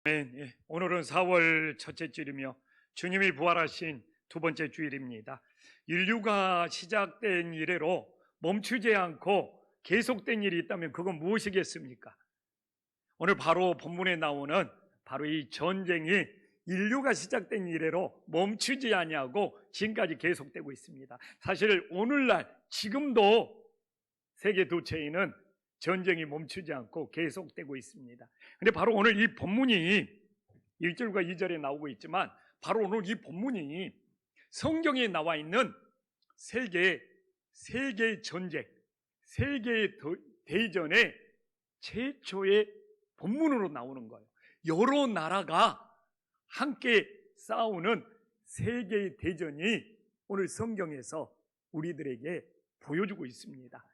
네, 오늘은 4월 첫째 주일이며 주님이 부활하신 두 번째 주일입니다. 인류가 시작된 이래로 멈추지 않고 계속된 일이 있다면 그건 무엇이겠습니까? 오늘 바로 본문에 나오는 바로 이 전쟁이 인류가 시작된 이래로 멈추지 아니하고 지금까지 계속되고 있습니다. 사실 오늘날 지금도 세계 두 채에는 전쟁이 멈추지 않고 계속되고 있습니다. 근데 바로 오늘 이 본문이 1절과 2절에 나오고 있지만 바로 오늘 이 본문이 성경에 나와 있는 세계 전쟁, 세계 대전의 최초의 본문으로 나오는 거예요. 여러 나라가 함께 싸우는 세계 대전이 오늘 성경에서 우리들에게 보여주고 있습니다.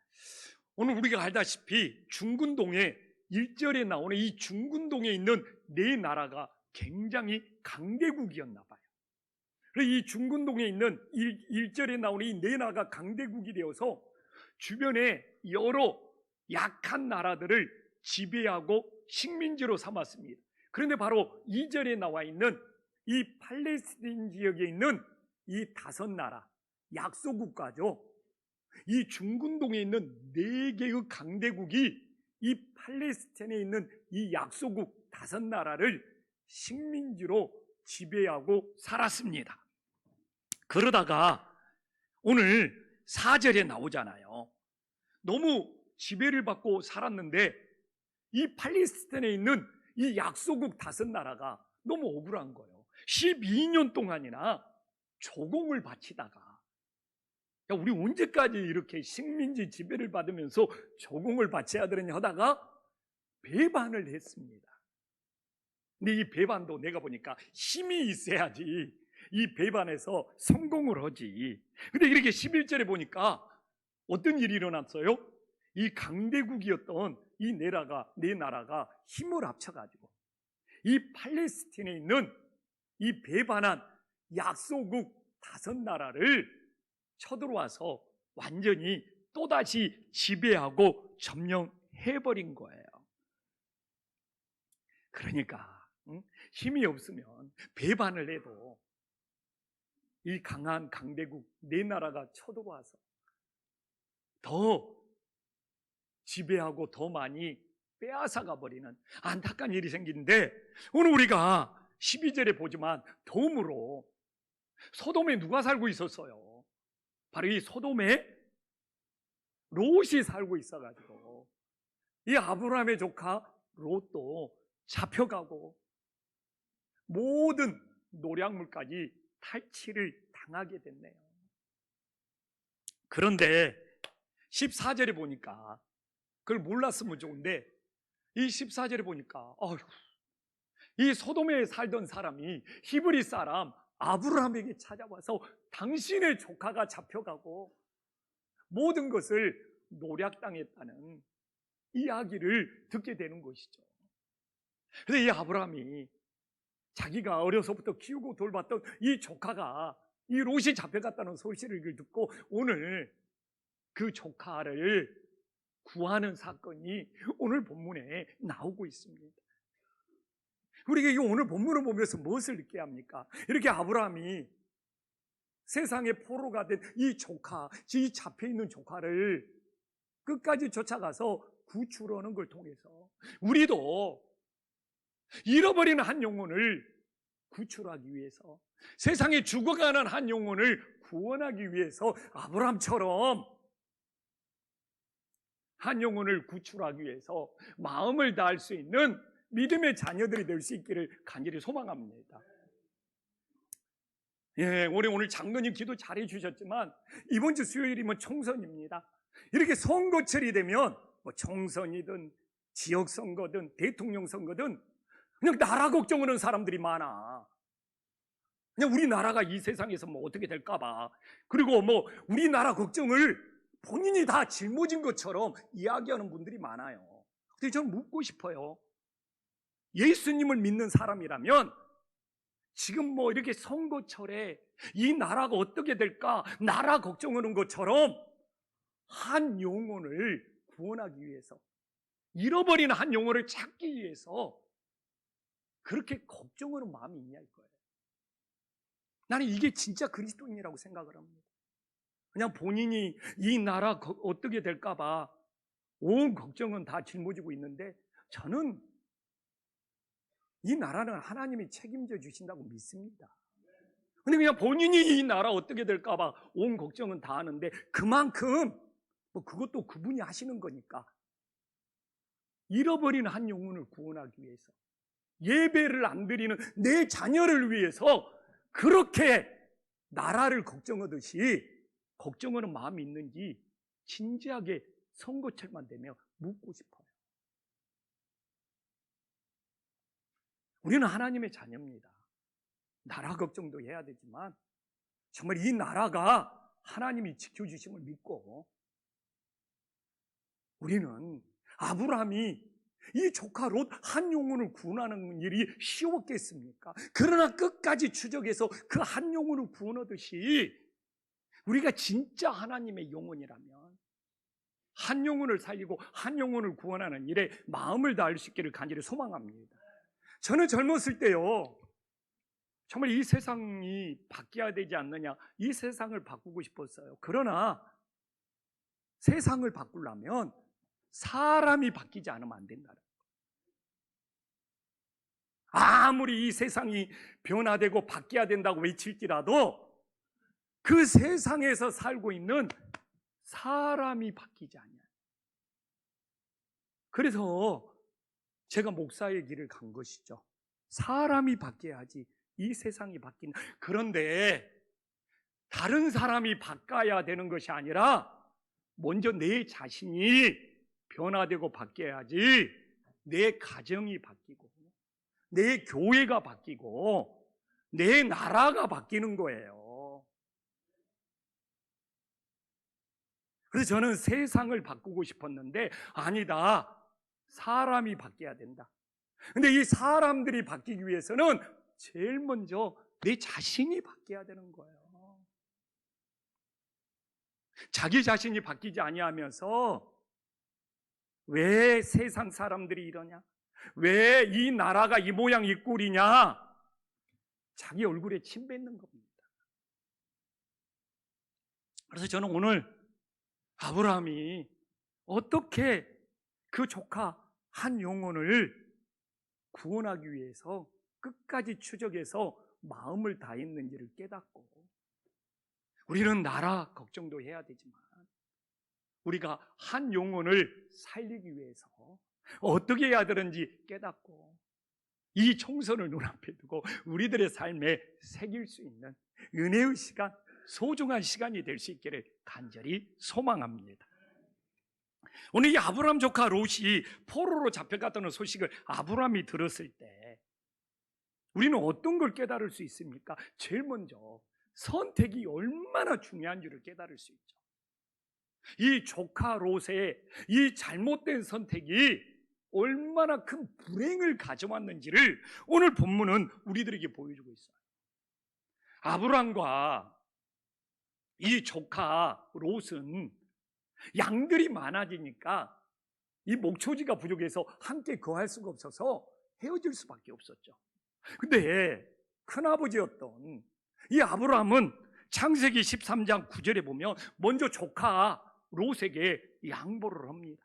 오늘 우리가 알다시피 중군동에 1절에 나오는 이 중군동에 있는 네 나라가 굉장히 강대국이었나 봐요. 그래서 이 중군동에 있는 1절에 나오는 이 네 나라가 강대국이 되어서 주변에 여러 약한 나라들을 지배하고 식민지로 삼았습니다. 그런데 바로 2절에 나와 있는 이 팔레스타인 지역에 있는 이 5나라 약소국가죠. 이 중군동에 있는 4개의 강대국이 이 팔레스타인에 있는 이 약소국 5나라를 식민지로 지배하고 살았습니다. 그러다가 오늘 4절에 나오잖아요. 너무 지배를 받고 살았는데 이 팔레스타인에 있는 이 약소국 5나라가 너무 억울한 거예요. 12년 동안이나 조공을 바치다가, 야, 우리 언제까지 이렇게 식민지 지배를 받으면서 조공을 바쳐야 되느냐 하다가 배반을 했습니다. 근데 이 배반도 내가 보니까 힘이 있어야지 이 배반에서 성공을 하지. 근데 이렇게 11절에 보니까 어떤 일이 일어났어요? 이 강대국이었던 이 네 나라가 힘을 합쳐가지고 이 팔레스틴에 있는 이 배반한 약소국 5나라를 쳐들어와서 완전히 또다시 지배하고 점령해버린 거예요. 그러니까 힘이 없으면 배반을 해도 이 강한 강대국 네 나라가 쳐들어와서 더 지배하고 더 많이 빼앗아가 버리는 안타까운 일이 생기는데, 오늘 우리가 12절에 보지만 덤으로 소돔에 누가 살고 있었어요? 바로 이 소돔에 롯이 살고 있어가지고 이 아브라함의 조카 롯도 잡혀가고 모든 노략물까지 탈취를 당하게 됐네요. 그런데 14절에 보니까 그걸 몰랐으면 좋은데 이 14절에 보니까 이 소돔에 살던 사람이 히브리 사람 아브라함에게 찾아와서 당신의 조카가 잡혀가고 모든 것을 노략당했다는 이야기를 듣게 되는 것이죠. 그래서 이 아브라함이 자기가 어려서부터 키우고 돌봤던 이 조카가 이 롯이 잡혀갔다는 소식을 듣고 오늘 그 조카를 구하는 사건이 오늘 본문에 나오고 있습니다. 우리가 이 오늘 본문을 보면서 무엇을 느껴야 합니까? 이렇게 아브라함이 세상의 포로가 된 이 조카, 이 잡혀있는 조카를 끝까지 쫓아가서 구출하는 걸 통해서 우리도 잃어버리는 한 영혼을 구출하기 위해서, 세상에 죽어가는 한 영혼을 구원하기 위해서 아브라함처럼 한 영혼을 구출하기 위해서 마음을 다할 수 있는 믿음의 자녀들이 될 수 있기를 간절히 소망합니다. 예, 오늘 장로님 기도 잘해 주셨지만 이번 주 수요일이면 총선입니다. 이렇게 선거철이 되면 총선이든 지역선거든 대통령 선거든 그냥 나라 걱정하는 사람들이 많아. 그냥 우리나라가 이 세상에서 어떻게 될까봐, 그리고 우리나라 걱정을 본인이 다 짊어진 것처럼 이야기하는 분들이 많아요. 근데 저는 묻고 싶어요. 예수님을 믿는 사람이라면 지금 이렇게 선거철에 이 나라가 어떻게 될까 나라 걱정하는 것처럼 한 영혼을 구원하기 위해서, 잃어버린 한 영혼을 찾기 위해서 그렇게 걱정하는 마음이 있냐 이거예요. 나는 이게 진짜 그리스도인이라고 생각을 합니다. 그냥 본인이 이 나라 어떻게 될까 봐 온 걱정은 다 짊어지고 있는데, 저는 이 나라는 하나님이 책임져 주신다고 믿습니다. 근데 그냥 본인이 이 나라 어떻게 될까 봐 온 걱정은 다 하는데, 그만큼 그것도 그분이 하시는 거니까 잃어버린 한 영혼을 구원하기 위해서, 예배를 안 드리는 내 자녀를 위해서 그렇게 나라를 걱정하듯이 걱정하는 마음이 있는지 진지하게 선거철만 되면 묻고 싶어요. 우리는 하나님의 자녀입니다. 나라 걱정도 해야 되지만 정말 이 나라가 하나님이 지켜주심을 믿고, 우리는 아브라함이 이 조카 롯 한 영혼을 구원하는 일이 쉬웠겠습니까? 그러나 끝까지 추적해서 그 한 영혼을 구원하듯이 우리가 진짜 하나님의 영혼이라면 한 영혼을 살리고 한 영혼을 구원하는 일에 마음을 다할 수 있기를 간절히 소망합니다. 저는 젊었을 때요, 정말 이 세상이 바뀌어야 되지 않느냐, 이 세상을 바꾸고 싶었어요. 그러나 세상을 바꾸려면 사람이 바뀌지 않으면 안 된다는 거예요. 아무리 이 세상이 변화되고 바뀌어야 된다고 외칠지라도 그 세상에서 살고 있는 사람이 바뀌지 않아요. 그래서 제가 목사의 길을 간 것이죠. 사람이 바뀌어야지 이 세상이 바뀌는. 그런데 다른 사람이 바뀌어야 되는 것이 아니라 먼저 내 자신이 변화되고 바뀌어야지 내 가정이 바뀌고 내 교회가 바뀌고 내 나라가 바뀌는 거예요. 그래서 저는 세상을 바꾸고 싶었는데, 아니다, 사람이 바뀌어야 된다. 근데 이 사람들이 바뀌기 위해서는 제일 먼저 내 자신이 바뀌어야 되는 거예요. 자기 자신이 바뀌지 아니하면서 왜 세상 사람들이 이러냐, 왜 이 나라가 이 모양 이 꼴이냐, 자기 얼굴에 침 뱉는 겁니다. 그래서 저는 오늘 아브라함이 어떻게 그 조카 한 영혼을 구원하기 위해서 끝까지 추적해서 마음을 다했는지를 깨닫고, 우리는 나라 걱정도 해야 되지만 우리가 한 영혼을 살리기 위해서 어떻게 해야 되는지 깨닫고 이 총선을 눈앞에 두고 우리들의 삶에 새길 수 있는 은혜의 시간, 소중한 시간이 될 수 있기를 간절히 소망합니다. 오늘 이 아브라함 조카 롯이 포로로 잡혀갔다는 소식을 아브라함이 들었을 때 우리는 어떤 걸 깨달을 수 있습니까? 제일 먼저 선택이 얼마나 중요한 줄을 깨달을 수 있죠. 이 조카 롯의 이 잘못된 선택이 얼마나 큰 불행을 가져왔는지를 오늘 본문은 우리들에게 보여주고 있어요. 아브라함과 이 조카 롯은 양들이 많아지니까 이 목초지가 부족해서 함께 거할 수가 없어서 헤어질 수밖에 없었죠. 근데 큰아버지였던 이 아브라함은 창세기 13장 9절에 보면 먼저 조카 롯에게 양보를 합니다.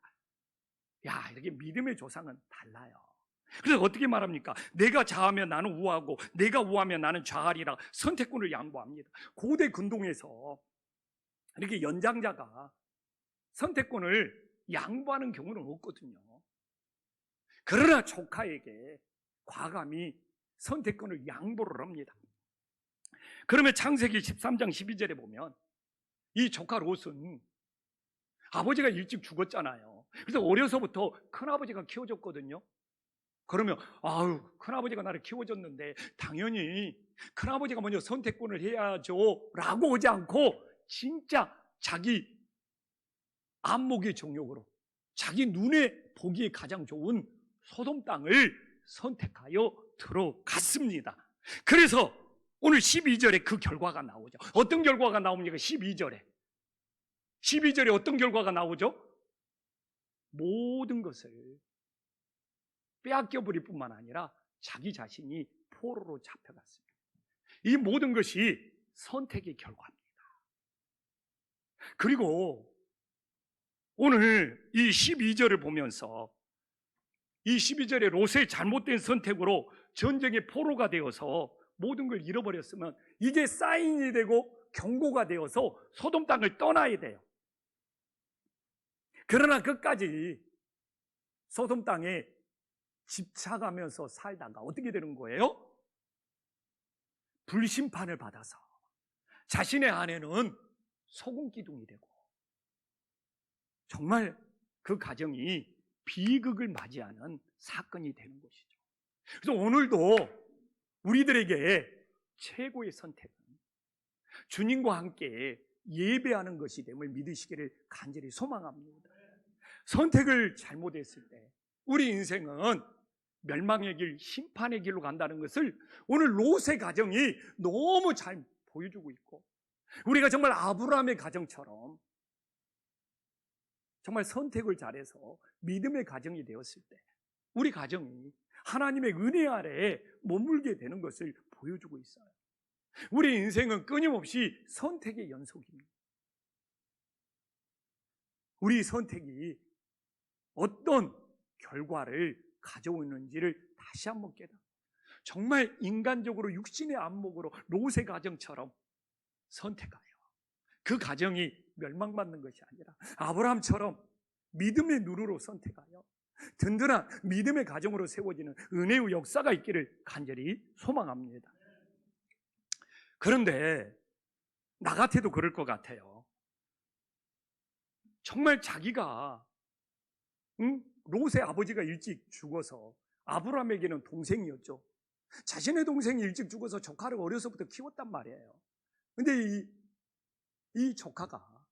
야, 이렇게 믿음의 조상은 달라요. 그래서 어떻게 말합니까? 내가 좌하면 나는 우하고 내가 우하면 나는 좌하리라 선택권을 양보합니다. 고대 근동에서 이렇게 연장자가 선택권을 양보하는 경우는 없거든요. 그러나 조카에게 과감히 선택권을 양보를 합니다. 그러면 창세기 13장 12절에 보면 이 조카 롯은 아버지가 일찍 죽었잖아요. 그래서 어려서부터 큰아버지가 키워줬거든요. 그러면 아유, 큰아버지가 나를 키워줬는데 당연히 큰아버지가 먼저 선택권을 해야죠 라고 하지 않고 진짜 자기 안목의 정욕으로 자기 눈에 보기에 가장 좋은 소돔 땅을 선택하여 들어갔습니다. 그래서 오늘 12절에 그 결과가 나오죠. 어떤 결과가 나옵니까? 12절에 어떤 결과가 나오죠? 모든 것을 빼앗겨 버릴 뿐만 아니라 자기 자신이 포로로 잡혀갔습니다. 이 모든 것이 선택의 결과입니다. 그리고 오늘 이 12절을 보면서 이 12절에 롯의 잘못된 선택으로 전쟁의 포로가 되어서 모든 걸 잃어버렸으면 이게 사인이 되고 경고가 되어서 소돔 땅을 떠나야 돼요. 그러나 끝까지 소돔 땅에 집착하면서 살다가 어떻게 되는 거예요? 불심판을 받아서 자신의 아내는 소금기둥이 되고 정말 그 가정이 비극을 맞이하는 사건이 되는 것이죠. 그래서 오늘도 우리들에게 최고의 선택은 주님과 함께 예배하는 것이 됨을 믿으시기를 간절히 소망합니다. 선택을 잘못했을 때 우리 인생은 멸망의 길, 심판의 길로 간다는 것을 오늘 롯의 가정이 너무 잘 보여주고 있고, 우리가 정말 아브라함의 가정처럼 정말 선택을 잘해서 믿음의 가정이 되었을 때 우리 가정이 하나님의 은혜 아래에 머물게 되는 것을 보여주고 있어요. 우리 인생은 끊임없이 선택의 연속입니다. 우리 선택이 어떤 결과를 가져오는지를 다시 한번 깨닫고 정말 인간적으로 육신의 안목으로 롯의 가정처럼 선택하여 그 가정이 멸망받는 것이 아니라 아브라함처럼 믿음의 눈으로 선택하여 든든한 믿음의 가정으로 세워지는 은혜의 역사가 있기를 간절히 소망합니다. 그런데 나 같아도 그럴 것 같아요. 정말 자기가 롯의 아버지가 일찍 죽어서 아브라함에게는 동생이었죠. 자신의 동생이 일찍 죽어서 조카를 어려서부터 키웠단 말이에요. 근데 이 조카가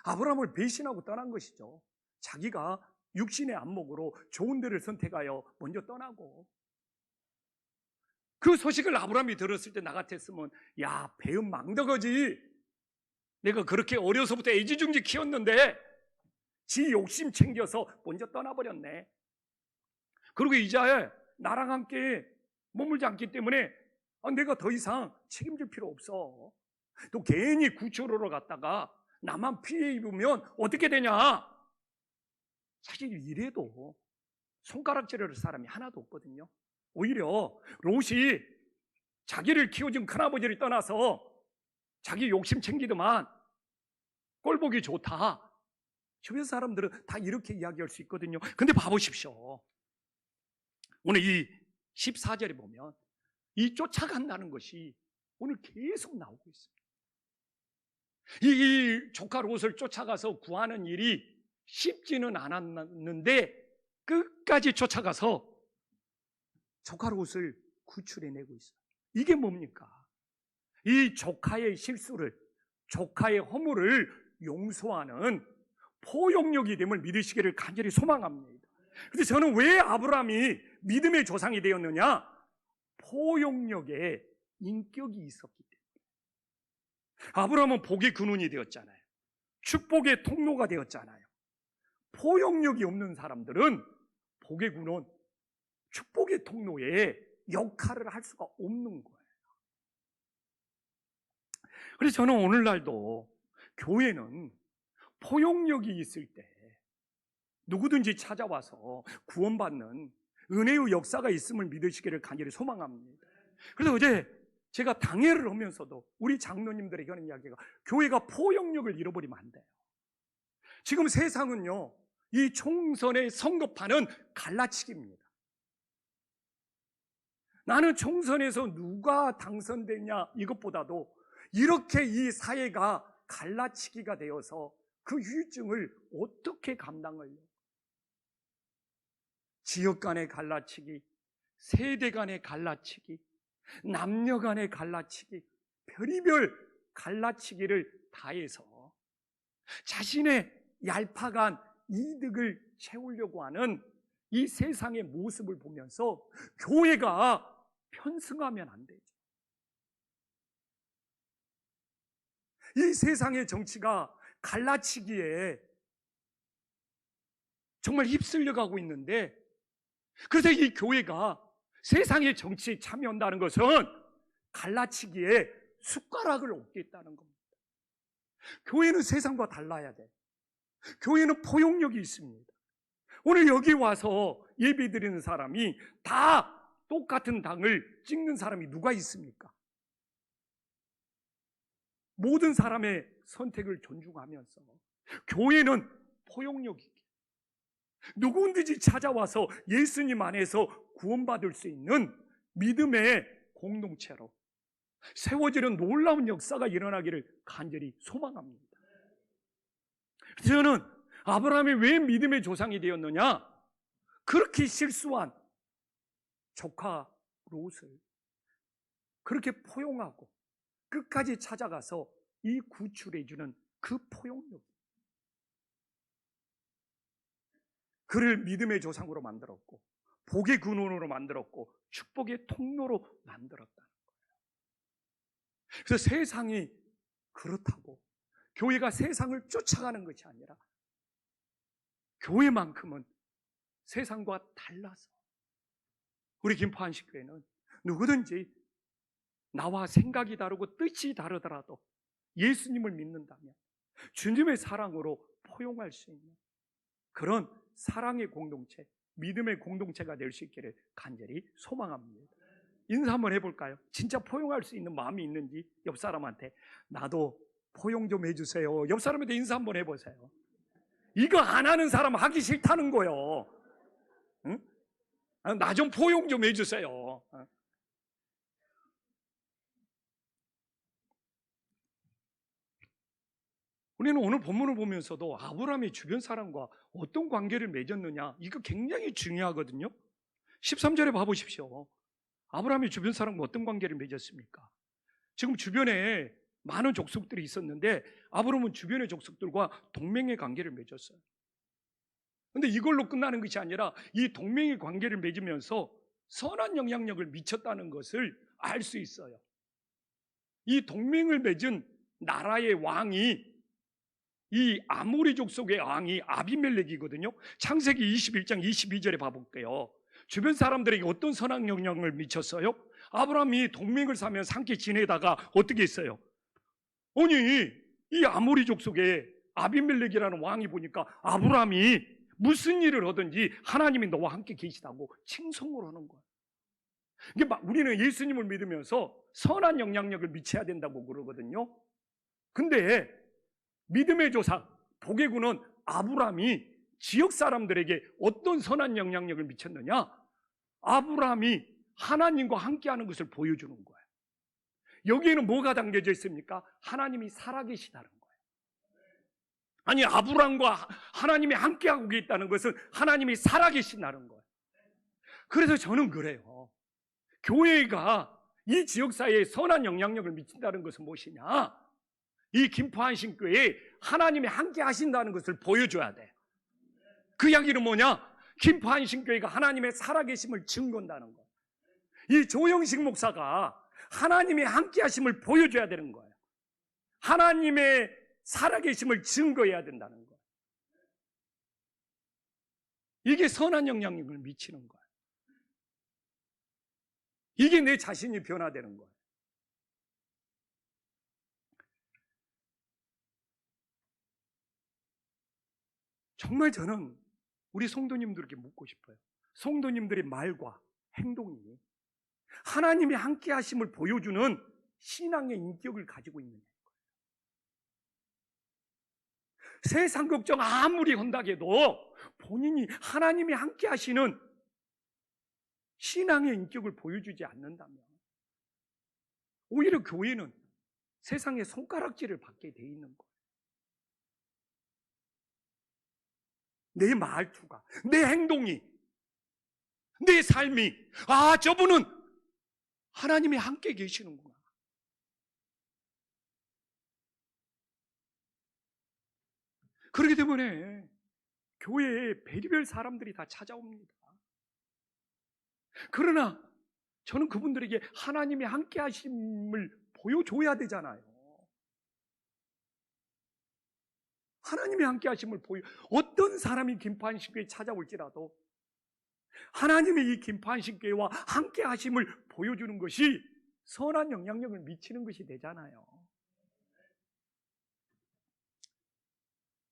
아브라함을 배신하고 떠난 것이죠. 자기가 육신의 안목으로 좋은 데를 선택하여 먼저 떠나고, 그 소식을 아브라함이 들었을 때 나 같았으면 야, 배은 망덕어지. 내가 그렇게 어려서부터 애지중지 키웠는데 지 욕심 챙겨서 먼저 떠나버렸네. 그리고 이제 나랑 함께 머물지 않기 때문에 내가 더 이상 책임질 필요 없어. 또 괜히 구초로로 갔다가 나만 피해 입으면 어떻게 되냐. 사실 이래도 손가락질을 사람이 하나도 없거든요. 오히려 롯이 자기를 키워준 큰아버지를 떠나서 자기 욕심 챙기더만 꼴보기 좋다. 주변 사람들은 다 이렇게 이야기할 수 있거든요. 근데 봐보십시오. 오늘 이 14절에 보면 이 쫓아간다는 것이 오늘 계속 나오고 있습니다. 이 조카 롯을 쫓아가서 구하는 일이 쉽지는 않았는데 끝까지 쫓아가서 조카 롯을 구출해내고 있어요. 이게 뭡니까? 이 조카의 실수를, 조카의 허물을 용서하는 포용력이 됨을 믿으시기를 간절히 소망합니다. 그런데 저는 왜 아브라함이 믿음의 조상이 되었느냐? 포용력에 인격이 있었기 때문에. 아브라함은 복의 근원이 되었잖아요. 축복의 통로가 되었잖아요. 포용력이 없는 사람들은 복의 근원, 축복의 통로에 역할을 할 수가 없는 거예요. 그래서 저는 오늘날도 교회는 포용력이 있을 때 누구든지 찾아와서 구원받는 은혜의 역사가 있음을 믿으시기를 간절히 소망합니다. 그래서 어제 제가 당회를 하면서도 우리 장로님들에게 하는 이야기가 교회가 포용력을 잃어버리면 안 돼요. 지금 세상은요, 이 총선의 선거판은 갈라치기입니다. 나는 총선에서 누가 당선되냐 이것보다도 이렇게 이 사회가 갈라치기가 되어서 그 후유증을 어떻게 감당하려고, 지역 간의 갈라치기, 세대 간의 갈라치기, 남녀 간의 갈라치기, 별의별 갈라치기를 다해서 자신의 얄팍한 이득을 채우려고 하는 이 세상의 모습을 보면서 교회가 편승하면 안 되죠. 이 세상의 정치가 갈라치기에 정말 휩쓸려 가고 있는데, 그래서 이 교회가 세상의 정치에 참여한다는 것은 갈라치기에 숟가락을 얹겠다는 겁니다. 교회는 세상과 달라야 돼. 교회는 포용력이 있습니다. 오늘 여기 와서 예배 드리는 사람이 다 똑같은 당을 찍는 사람이 누가 있습니까? 모든 사람의 선택을 존중하면서 교회는 포용력이 있게 누구든지 찾아와서 예수님 안에서 구원받을 수 있는 믿음의 공동체로 세워지는 놀라운 역사가 일어나기를 간절히 소망합니다. 저는 아브라함이 왜 믿음의 조상이 되었느냐? 그렇게 실수한 조카 롯을 그렇게 포용하고 끝까지 찾아가서 이 구출해주는 그 포용력, 그를 믿음의 조상으로 만들었고 복의 근원으로 만들었고 축복의 통로로 만들었다는 거예요. 그래서 세상이 그렇다고 교회가 세상을 쫓아가는 것이 아니라 교회만큼은 세상과 달라서 우리 김포한식교회는 누구든지 나와 생각이 다르고 뜻이 다르더라도 예수님을 믿는다면 주님의 사랑으로 포용할 수 있는 그런 사랑의 공동체, 믿음의 공동체가 될 수 있기를 간절히 소망합니다. 인사 한번 해볼까요? 진짜 포용할 수 있는 마음이 있는지 옆 사람한테 나도 포용 좀 해주세요. 옆 사람한테 인사 한번 해보세요. 이거 안 하는 사람 하기 싫다는 거요. 응? 나 좀 포용 좀 해주세요. 우리는 오늘 본문을 보면서도 아브라함이 주변 사람과 어떤 관계를 맺었느냐, 이거 굉장히 중요하거든요. 13절에 봐보십시오. 아브라함이 주변 사람과 어떤 관계를 맺었습니까? 지금 주변에 많은 족속들이 있었는데 아브라함은 주변의 족속들과 동맹의 관계를 맺었어요. 그런데 이걸로 끝나는 것이 아니라 이 동맹의 관계를 맺으면서 선한 영향력을 미쳤다는 것을 알 수 있어요. 이 동맹을 맺은 나라의 왕이 이 아모리 족속의 왕이 아비멜렉이거든요. 창세기 21장 22절에 봐볼게요. 주변 사람들에게 어떤 선한 영향을 미쳤어요? 아브라함이 동맹을 사면서 함께 지내다가 어떻게 했어요? 아니 이 아모리 족속의 아비멜렉이라는 왕이 보니까 아브라함이 무슨 일을 하든지 하나님이 너와 함께 계시다고 칭송을 하는 거예요. 이게 우리는 예수님을 믿으면서 선한 영향력을 미쳐야 된다고 그러거든요. 근데 믿음의 조상 복의 근원 아브라함이 지역 사람들에게 어떤 선한 영향력을 미쳤느냐? 아브라함이 하나님과 함께하는 것을 보여주는 거예요. 여기에는 뭐가 담겨져 있습니까? 하나님이 살아계시다는 거예요. 아니 아브라함과 하나님이 함께하고 있다는 것은 하나님이 살아계신다는 거예요. 그래서 저는 그래요. 교회가 이 지역사회에 선한 영향력을 미친다는 것은 무엇이냐? 이 김포한신교회에 하나님이 함께 하신다는 것을 보여줘야 돼. 그 이야기는 뭐냐? 김포한신교회가 하나님의 살아계심을 증거한다는 거예요. 이 조영식 목사가 하나님의 함께 하심을 보여줘야 되는 거예요. 하나님의 살아계심을 증거해야 된다는 거예요. 이게 선한 영향력을 미치는 거예요. 이게 내 자신이 변화되는 거예요. 정말 저는 우리 성도님들에게 묻고 싶어요. 성도님들의 말과 행동이 하나님이 함께 하심을 보여주는 신앙의 인격을 가지고 있는 거예요. 세상 걱정 아무리 한다해도 본인이 하나님이 함께 하시는 신앙의 인격을 보여주지 않는다면 오히려 교회는 세상의 손가락질을 받게 돼 있는 거예요. 내 말투가, 내 행동이, 내 삶이 저분은 하나님이 함께 계시는구나. 그렇기 때문에 교회에 별의별 사람들이 다 찾아옵니다. 그러나 저는 그분들에게 하나님이 함께 하심을 보여줘야 되잖아요. 하나님이 함께 하심을 어떤 사람이 김포한신교에 찾아올지라도 하나님의 이 김포한신교회와 함께 하심을 보여주는 것이 선한 영향력을 미치는 것이 되잖아요.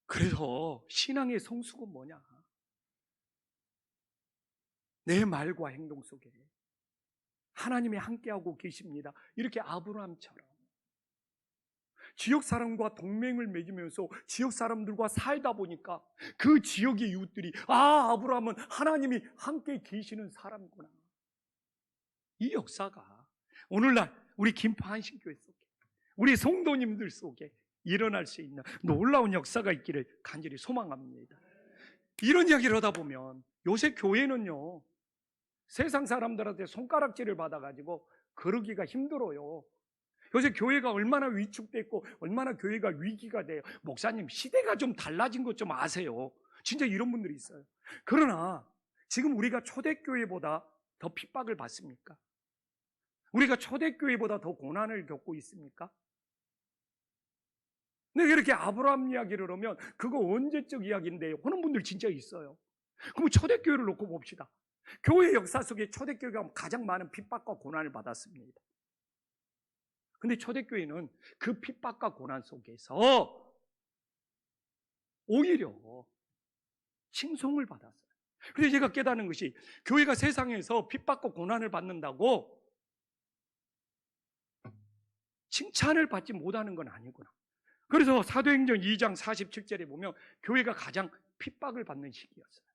그래서 신앙의 성숙은 뭐냐? 내 말과 행동 속에 하나님이 함께하고 계십니다. 이렇게 아브라함처럼 지역 사람과 동맹을 맺으면서 지역 사람들과 살다 보니까 그 지역의 이웃들이 아브라함은 하나님이 함께 계시는 사람이구나. 이 역사가 오늘날 우리 김포한신교회 속에 우리 성도님들 속에 일어날 수 있는 놀라운 역사가 있기를 간절히 소망합니다. 이런 이야기를 하다 보면 요새 교회는요, 세상 사람들한테 손가락질을 받아가지고 그러기가 힘들어요. 요새 교회가 얼마나 위축됐고 얼마나 교회가 위기가 돼요. 목사님, 시대가 좀 달라진 것 좀 아세요? 진짜 이런 분들이 있어요. 그러나 지금 우리가 초대교회보다 더 핍박을 받습니까? 우리가 초대교회보다 더 고난을 겪고 있습니까? 근데 이렇게 아브라함 이야기를 하면 그거 언제적 이야기인데 하는 분들 진짜 있어요. 그럼 초대교회를 놓고 봅시다. 교회 역사 속에 초대교회가 가장 많은 핍박과 고난을 받았습니다. 근데 초대교회는 그 핍박과 고난 속에서 오히려 칭송을 받았어요. 그래서 제가 깨닫는 것이 교회가 세상에서 핍박과 고난을 받는다고 칭찬을 받지 못하는 건 아니구나. 그래서 사도행전 2장 47절에 보면 교회가 가장 핍박을 받는 시기였어요.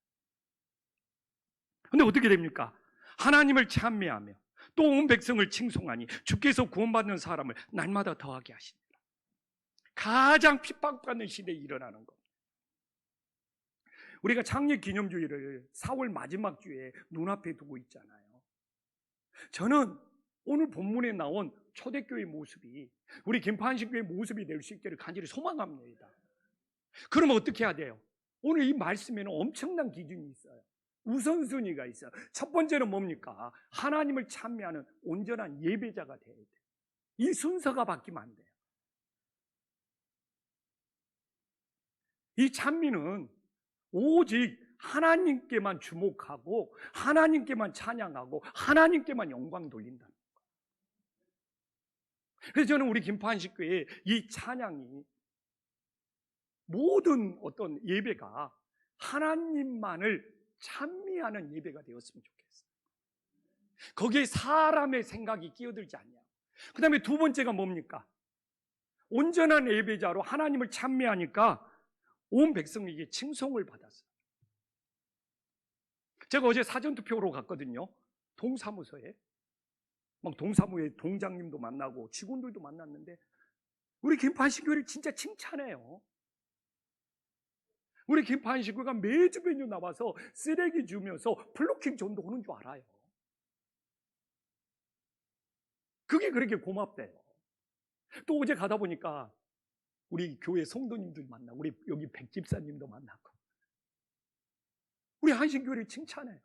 근데 어떻게 됩니까? 하나님을 찬미하며 또 온 백성을 칭송하니 주께서 구원받는 사람을 날마다 더하게 하시니라. 가장 핍박받는 시대에 일어나는 겁니다. 우리가 창립 기념주일을 4월 마지막 주에 눈앞에 두고 있잖아요. 저는 오늘 본문에 나온 초대교회 모습이 우리 김포한신교회 모습이 될 수 있기를 간절히 소망합니다. 그럼 어떻게 해야 돼요? 오늘 이 말씀에는 엄청난 기준이 있어요. 우선순위가 있어요. 첫 번째는 뭡니까? 하나님을 찬미하는 온전한 예배자가 돼야 돼요. 이 순서가 바뀌면 안 돼요. 이 찬미는 오직 하나님께만 주목하고 하나님께만 찬양하고 하나님께만 영광 돌린다는 거예요. 그래서 저는 우리 김포한신교회의 이 찬양이 모든 어떤 예배가 하나님만을 찬미하는 예배가 되었으면 좋겠어요. 거기에 사람의 생각이 끼어들지 않냐. 그 다음에 두 번째가 뭡니까? 온전한 예배자로 하나님을 찬미하니까 온 백성에게 칭송을 받았어요. 제가 어제 사전투표로 갔거든요. 동사무소에. 막 동사무소에 동장님도 만나고 직원들도 만났는데 우리 김포한신교회를 진짜 칭찬해요. 우리 김포한신교회가 매주 나와서 쓰레기 주면서 플로킹 전도하는 줄 알아요. 그게 그렇게 고맙대요. 또 어제 가다 보니까 우리 교회 성도님들 만나고 우리 여기 백집사님도 만나고 우리 한신교회를 칭찬해요.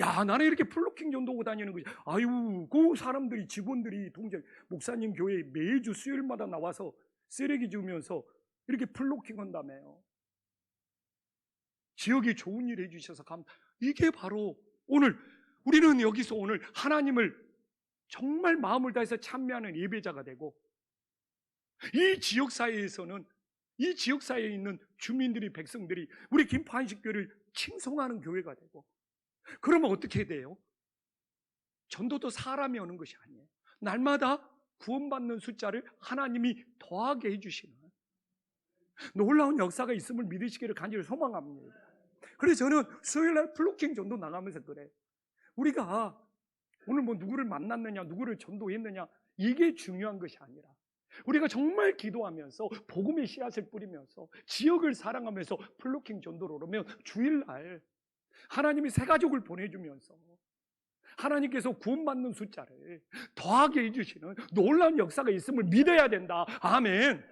야, 나는 이렇게 플로킹 전도하고 다니는 거지. 아유, 그 사람들이 직원들이 동생 목사님 교회에 매주 수요일마다 나와서 쓰레기 주면서 이렇게 플로킹 한다며요. 지역에 좋은 일 해주셔서 이게 바로 오늘 우리는 여기서 오늘 하나님을 정말 마음을 다해서 찬미하는 예배자가 되고 이 지역사회에서는 이 지역사회에 있는 주민들이 백성들이 우리 김포한신교회를 칭송하는 교회가 되고 그러면 어떻게 돼요? 전도도 사람이 오는 것이 아니에요. 날마다 구원받는 숫자를 하나님이 더하게 해주시는 놀라운 역사가 있음을 믿으시기를 간절히 소망합니다. 그래서 저는 수요일날 플로킹 전도 나가면서 그래요. 우리가 오늘 뭐 누구를 만났느냐 누구를 전도했느냐 이게 중요한 것이 아니라 우리가 정말 기도하면서 복음의 씨앗을 뿌리면서 지역을 사랑하면서 플로킹 전도를 오면 주일날 하나님이 새 가족을 보내주면서 하나님께서 구원받는 숫자를 더하게 해주시는 놀라운 역사가 있음을 믿어야 된다. 아멘.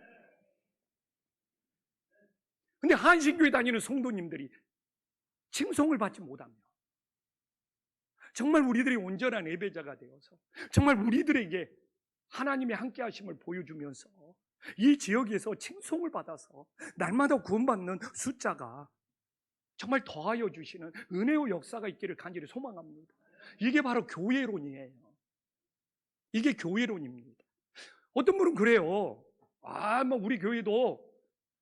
근데 한신교회 다니는 성도님들이 칭송을 받지 못하며 정말 우리들이 온전한 예배자가 되어서 정말 우리들에게 하나님의 함께 하심을 보여주면서 이 지역에서 칭송을 받아서 날마다 구원받는 숫자가 정말 더하여 주시는 은혜의 역사가 있기를 간절히 소망합니다. 이게 바로 교회론이에요. 이게 교회론입니다. 어떤 분은 그래요. 막 우리 교회도,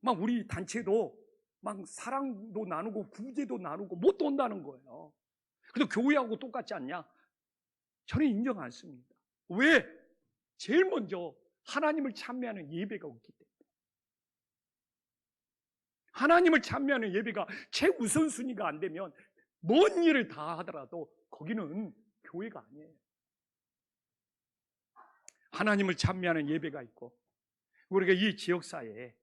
막 우리 단체도 막 사랑도 나누고 구제도 나누고 못 돈다는 거예요. 그래도 교회하고 똑같지 않냐? 저는 인정 않습니다. 왜? 제일 먼저 하나님을 찬미하는 예배가 없기 때문에. 하나님을 찬미하는 예배가 최우선순위가 안 되면 뭔 일을 다 하더라도 거기는 교회가 아니에요. 하나님을 찬미하는 예배가 있고, 우리가 이 지역사회에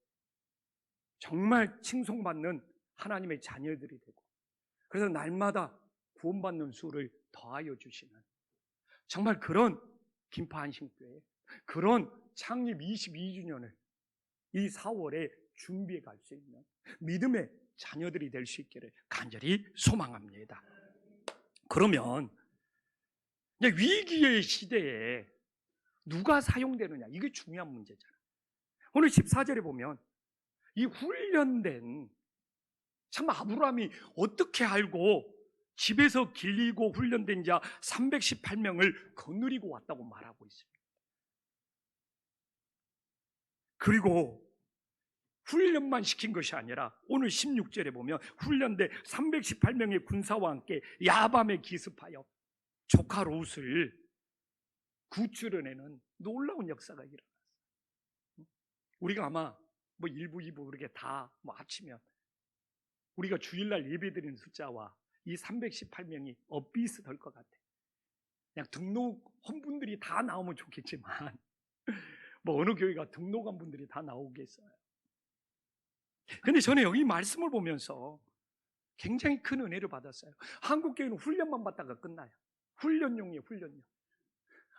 정말 칭송받는 하나님의 자녀들이 되고, 그래서 날마다 구원받는 수를 더하여 주시는 정말 그런 김포한신교회, 그런 창립 22주년을 이 4월에 준비해 갈 수 있는 믿음의 자녀들이 될 수 있기를 간절히 소망합니다. 그러면 위기의 시대에 누가 사용되느냐, 이게 중요한 문제잖아요. 오늘 14절에 보면 이 훈련된, 참 아브라함이 어떻게 알고 집에서 길리고 훈련된 자 318명을 거느리고 왔다고 말하고 있습니다. 그리고 훈련만 시킨 것이 아니라 오늘 16절에 보면 훈련된 318명의 군사와 함께 야밤에 기습하여 조카 롯을 구출해내는 놀라운 역사가 일어났어요. 우리가 아마 뭐 1부, 2부 그렇게 다 합치면 우리가 주일날 예배드리는 숫자와 이 318명이 비슷할 것 같아요. 그냥 등록한 분들이 다 나오면 좋겠지만 뭐 어느 교회가 등록한 분들이 다 나오겠어요. 근데 저는 여기 말씀을 보면서 굉장히 큰 은혜를 받았어요. 한국교회는 훈련만 받다가 끝나요. 훈련용이에요, 훈련용.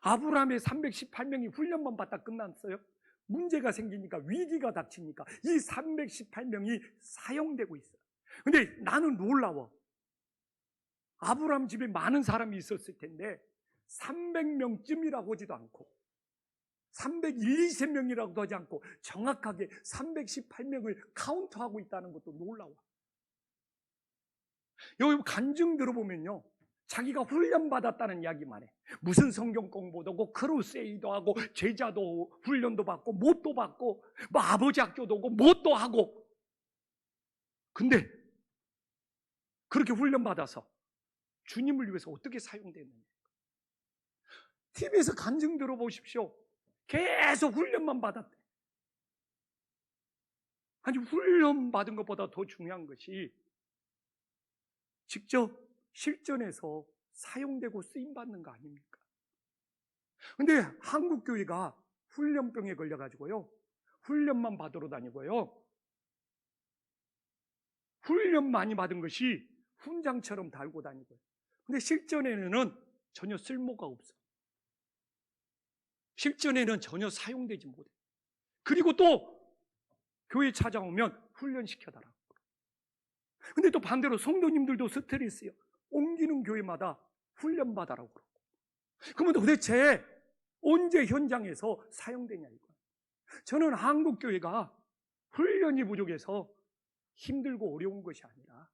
아브라함의 318명이 훈련만 받다 끝났어요. 문제가 생기니까, 위기가 닥치니까 이 318명이 사용되고 있어요. 근데 나는 놀라워. 아브라함 집에 많은 사람이 있었을 텐데 300명쯤이라고 하지도 않고 312명이라고도 하지 않고 정확하게 318명을 카운트하고 있다는 것도 놀라워. 여기 간증 들어보면요, 자기가 훈련받았다는 이야기만 해. 무슨 성경 공부도 하고 크루세이도 하고 제자도 훈련도 받고 못도 받고 뭐 아버지 학교도 오고 못도 하고. 근데 그렇게 훈련받아서 주님을 위해서 어떻게 사용됐는지 TV에서 간증 들어보십시오. 계속 훈련만 받았대. 아니, 훈련 받은 것보다 더 중요한 것이 직접 실전에서 사용되고 쓰임받는 거 아닙니까? 근데 한국교회가 훈련병에 걸려가지고요, 훈련만 받으러 다니고요, 훈련 많이 받은 것이 훈장처럼 달고 다니고요. 근데 실전에는 전혀 쓸모가 없어. 실전에는 전혀 사용되지 못해. 그리고 또 교회 찾아오면 훈련시켜달라고. 근데 또 반대로 성도님들도 스트레스예요. 옮기는 교회마다 훈련받아라고 그러고. 그러면 도대체 언제 현장에서 사용되냐 이거예요. 저는 한국교회가 훈련이 부족해서 힘들고 어려운 것이 아니라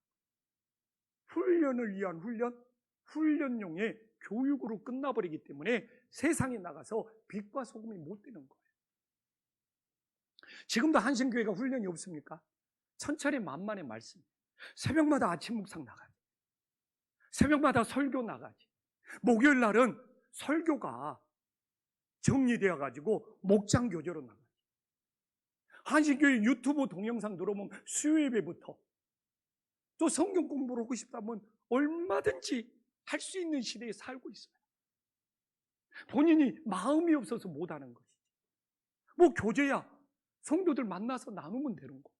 훈련을 위한 훈련, 훈련용의 교육으로 끝나버리기 때문에 세상에 나가서 빛과 소금이 못 되는 거예요. 지금도 한신교회가 훈련이 없습니까? 천천히만만의 말씀. 새벽마다 아침 묵상 나가지. 새벽마다 설교 나가지. 목요일 날은 설교가 정리되어 가지고 목장 교제로 나가지. 한신교회 유튜브 동영상 들어오면 수요예배부터 또 성경 공부를 하고 싶다면 얼마든지 할 수 있는 시대에 살고 있어요. 본인이 마음이 없어서 못하는 것이지. 뭐 교제야 성도들 만나서 나누면 되는 거고.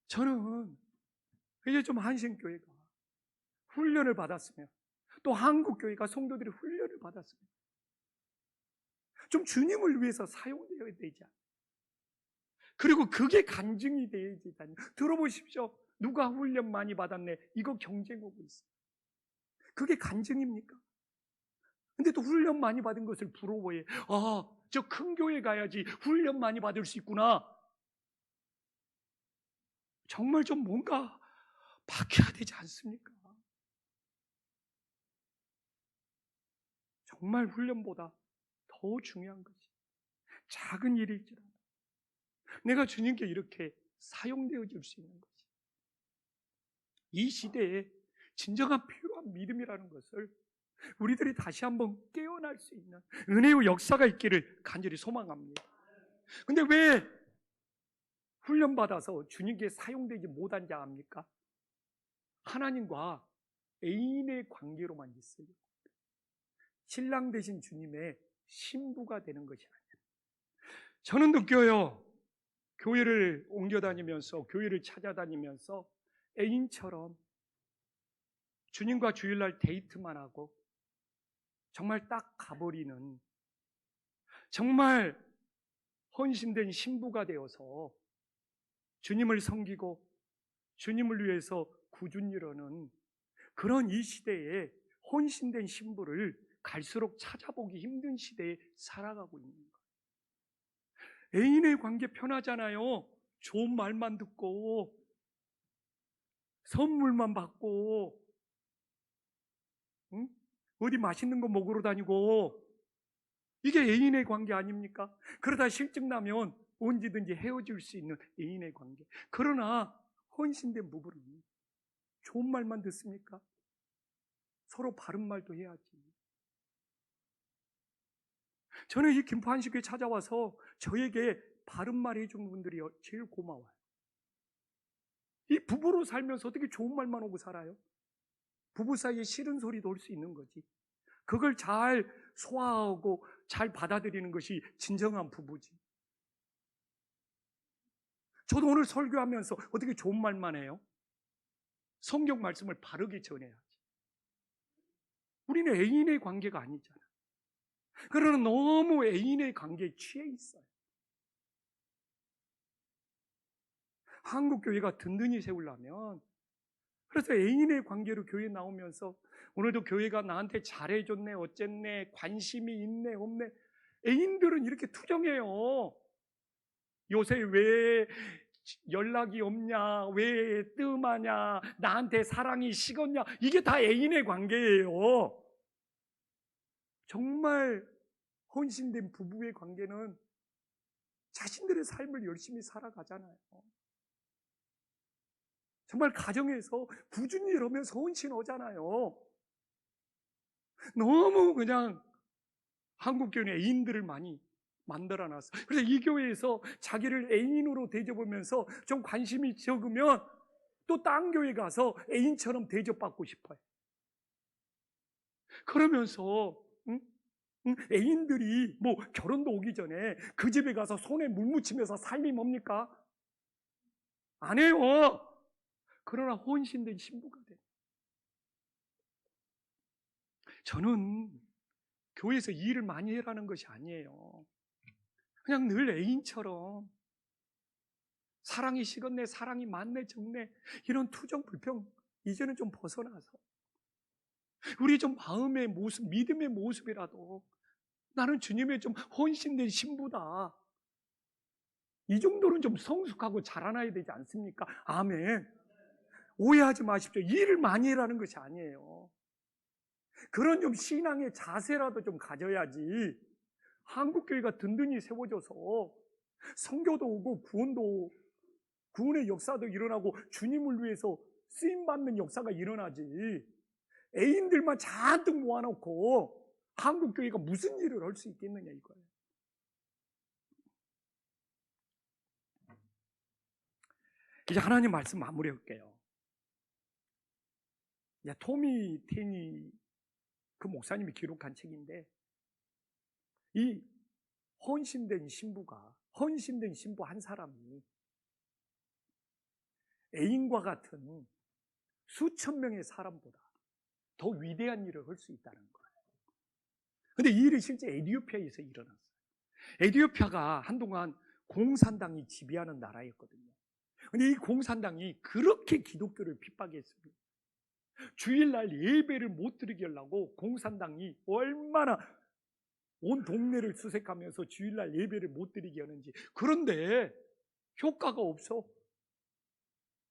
저는 이제 좀 한신교회가 훈련을 받았으면, 또 한국교회가 성도들이 훈련을 받았으면 좀 주님을 위해서 사용되어야 되지 않나요? 그리고 그게 간증이 되어야지. 들어보십시오. 누가 훈련 많이 받았네, 이거 경쟁하고 있어요. 그게 간증입니까? 근데 또 훈련 많이 받은 것을 부러워해. 아, 저 큰 교회 가야지 훈련 많이 받을 수 있구나. 정말 좀 뭔가 바뀌어야 되지 않습니까? 정말 훈련보다 더 중요한 것이 작은 일일지라도 내가 주님께 이렇게 사용되어 줄 수 있는 것이 이 시대에 진정한 필요한 믿음이라는 것을 우리들이 다시 한번 깨어날 수 있는 은혜의 역사가 있기를 간절히 소망합니다. 근데 왜 훈련받아서 주님께 사용되지 못한 자 압니까? 하나님과 애인의 관계로만 있어요. 신랑 되신 주님의 신부가 되는 것이 아니라. 저는 느껴요. 교회를 옮겨 다니면서, 교회를 찾아다니면서 애인처럼 주님과 주일날 데이트만 하고 정말 딱 가버리는, 정말 헌신된 신부가 되어서 주님을 섬기고 주님을 위해서 굳은 일하는 그런 이 시대에 헌신된 신부를 갈수록 찾아보기 힘든 시대에 살아가고 있는 거예요. 애인의 관계 편하잖아요. 좋은 말만 듣고 선물만 받고, 응? 어디 맛있는 거 먹으러 다니고, 이게 애인의 관계 아닙니까? 그러다 실증 나면 언제든지 헤어질 수 있는 애인의 관계. 그러나 헌신된 부부는 좋은 말만 듣습니까? 서로 바른 말도 해야지. 저는 이 김포한식교에 찾아와서 저에게 바른 말 해준 분들이 제일 고마워요. 이 부부로 살면서 어떻게 좋은 말만 하고 살아요? 부부 사이에 싫은 소리도 올 수 있는 거지. 그걸 잘 소화하고 잘 받아들이는 것이 진정한 부부지. 저도 오늘 설교하면서 어떻게 좋은 말만 해요? 성경 말씀을 바르게 전해야지. 우리는 애인의 관계가 아니잖아. 그러나 너무 애인의 관계에 취해 있어요. 한국 교회가 든든히 세우려면, 그래서 애인의 관계로 교회 나오면서 오늘도 교회가 나한테 잘해줬네, 어쨌네, 관심이 있네, 없네. 애인들은 이렇게 투정해요. 요새 왜 연락이 없냐, 왜 뜸하냐, 나한테 사랑이 식었냐. 이게 다 애인의 관계예요. 정말 헌신된 부부의 관계는 자신들의 삶을 열심히 살아가잖아요. 정말 가정에서 꾸준히 이러면서 헌신하잖아요. 너무 그냥 한국 교회는 애인들을 많이 만들어놨어. 그래서 이 교회에서 자기를 애인으로 대접하면서 좀 관심이 적으면 또 딴 교회 가서 애인처럼 대접받고 싶어요. 그러면서 애인들이 뭐 결혼도 오기 전에 그 집에 가서 손에 물 묻히면서 삶이 뭡니까? 안 해요. 그러나 혼신된 신부가 돼. 저는 교회에서 일을 많이 해라는 것이 아니에요. 그냥 늘 애인처럼 사랑이 식었네, 사랑이 많네, 적네, 이런 투정 불평 이제는 좀 벗어나서 우리 좀 마음의 모습, 믿음의 모습이라도 나는 주님의 좀 헌신된 신부다, 이 정도는 좀 성숙하고 자라나야 되지 않습니까? 아멘. 오해하지 마십시오. 일을 많이 해라는 것이 아니에요. 그런 좀 신앙의 자세라도 좀 가져야지. 한국교회가 든든히 세워져서 성교도 오고 구원의 역사도 일어나고 주님을 위해서 쓰임받는 역사가 일어나지. 애인들만 잔뜩 모아놓고 한국교회가 무슨 일을 할 수 있겠느냐 이거예요. 이제 하나님 말씀 마무리할게요. 토미 테니 그 목사님이 기록한 책인데, 이 헌신된 신부 한 사람이 애인과 같은 수천 명의 사람보다 더 위대한 일을 할 수 있다는 거예요. 근데 이 일이 실제 에티오피아에서 일어났어요. 에티오피아가 한동안 공산당이 지배하는 나라였거든요. 근데 이 공산당이 그렇게 기독교를 핍박했습니다. 주일날 예배를 못 드리게 하려고 공산당이 얼마나 온 동네를 수색하면서 주일날 예배를 못 드리게 하는지. 그런데 효과가 없어.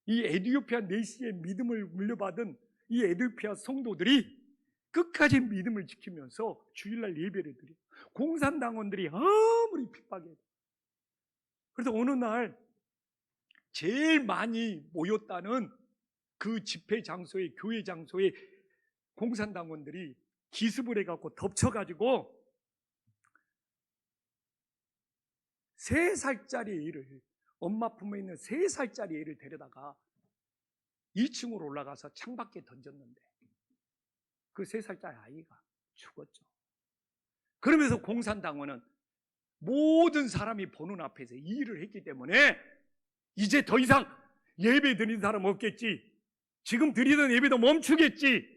이 에티오피아 내시의 믿음을 물려받은 이 에티오피아 성도들이 끝까지 믿음을 지키면서 주일날 예배를 드려요. 공산당원들이 아무리 핍박해도. 그래서 어느 날 제일 많이 모였다는 그 집회 장소에, 교회 장소에 공산당원들이 기습을 해갖고 덮쳐가지고 3살짜리 애를, 엄마 품에 있는 3살짜리 애를 데려다가 2층으로 올라가서 창밖에 던졌는데 그 3살짜리 아이가 죽었죠. 그러면서 공산당원은 모든 사람이 보는 앞에서 이 일을 했기 때문에 이제 더 이상 예배 드리는 사람 없겠지, 지금 드리던 예배도 멈추겠지.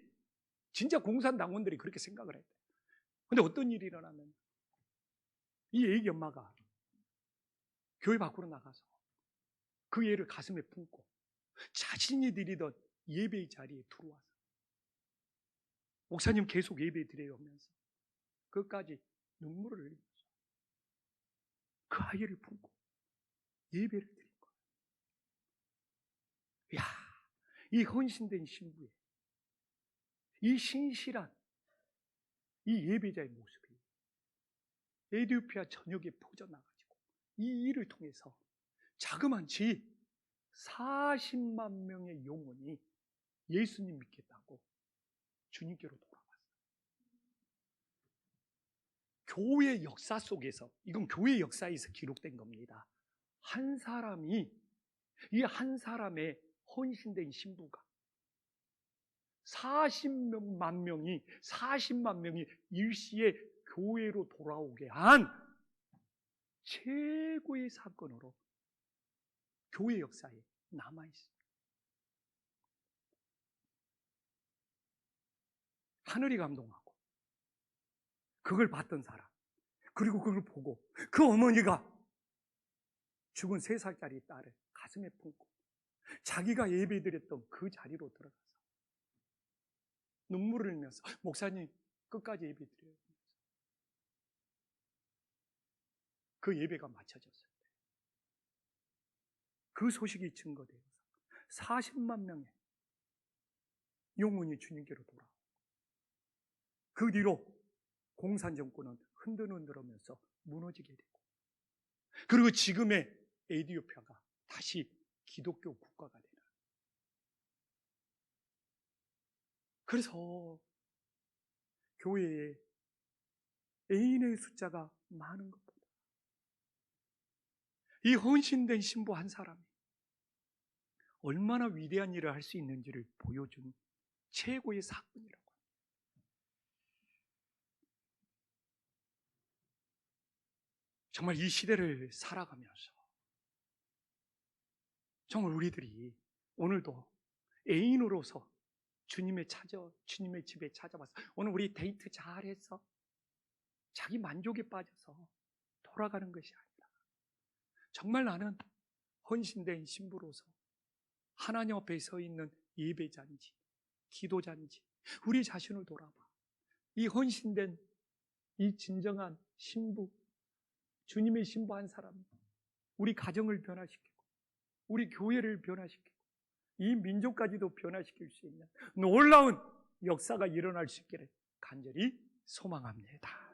진짜 공산당원들이 그렇게 생각을 했대요. 근데 어떤 일이 일어나면 이 애기 엄마가 교회 밖으로 나가서 그 애를 가슴에 품고 자신이 드리던 예배의 자리에 들어와서 목사님 계속 예배 드려요 하면서 끝까지 눈물을 흘리면서 그 아이를 품고 예배를 드린 거예요. 이야, 이 헌신된 신부의 이 신실한 이 예배자의 모습이 에티오피아 전역에 퍼져나가지고 이 일을 통해서 자그만치 40만 명의 영혼이 예수님 믿겠다고 주님께로 돌아왔어요. 교회 역사 속에서, 이건 교회 역사에서 기록된 겁니다. 한 사람이, 이 한 사람의 헌신된 신부가 40만 명이 일시에 교회로 돌아오게 한 최고의 사건으로 교회 역사에 남아있습니다. 하늘이 감동하고 그걸 봤던 사람, 그리고 그걸 보고 그 어머니가 죽은 3살짜리 딸을 가슴에 품고 자기가 예배드렸던 그 자리로 들어가서 눈물을 흘리면서 목사님 끝까지 예배드려요. 그 예배가 마쳐졌어요. 그 소식이 증거되어서 40만 명의 영혼이 주님께로 돌아오고 그 뒤로 공산정권은 흔들흔들하면서 무너지게 되고, 그리고 지금의 에티오피아가 다시 기독교 국가가 되는. 그래서 교회에 애인의 숫자가 많은 것보다 이 헌신된 신부 한 사람이 얼마나 위대한 일을 할 수 있는지를 보여준 최고의 사건이라고 합니다. 정말 이 시대를 살아가면서 정말 우리들이 오늘도 애인으로서 주님의 집에 찾아와서 오늘 우리 데이트 잘했어? 자기 만족에 빠져서 돌아가는 것이 아니라 정말 나는 헌신된 신부로서 하나님 앞에 서 있는 예배자인지 기도자인지 우리 자신을 돌아봐. 이 헌신된 이 진정한 신부, 주님의 신부 한 사람, 우리 가정을 변화시키고 우리 교회를 변화시키고 이 민족까지도 변화시킬 수 있는 놀라운 역사가 일어날 수 있기를 간절히 소망합니다.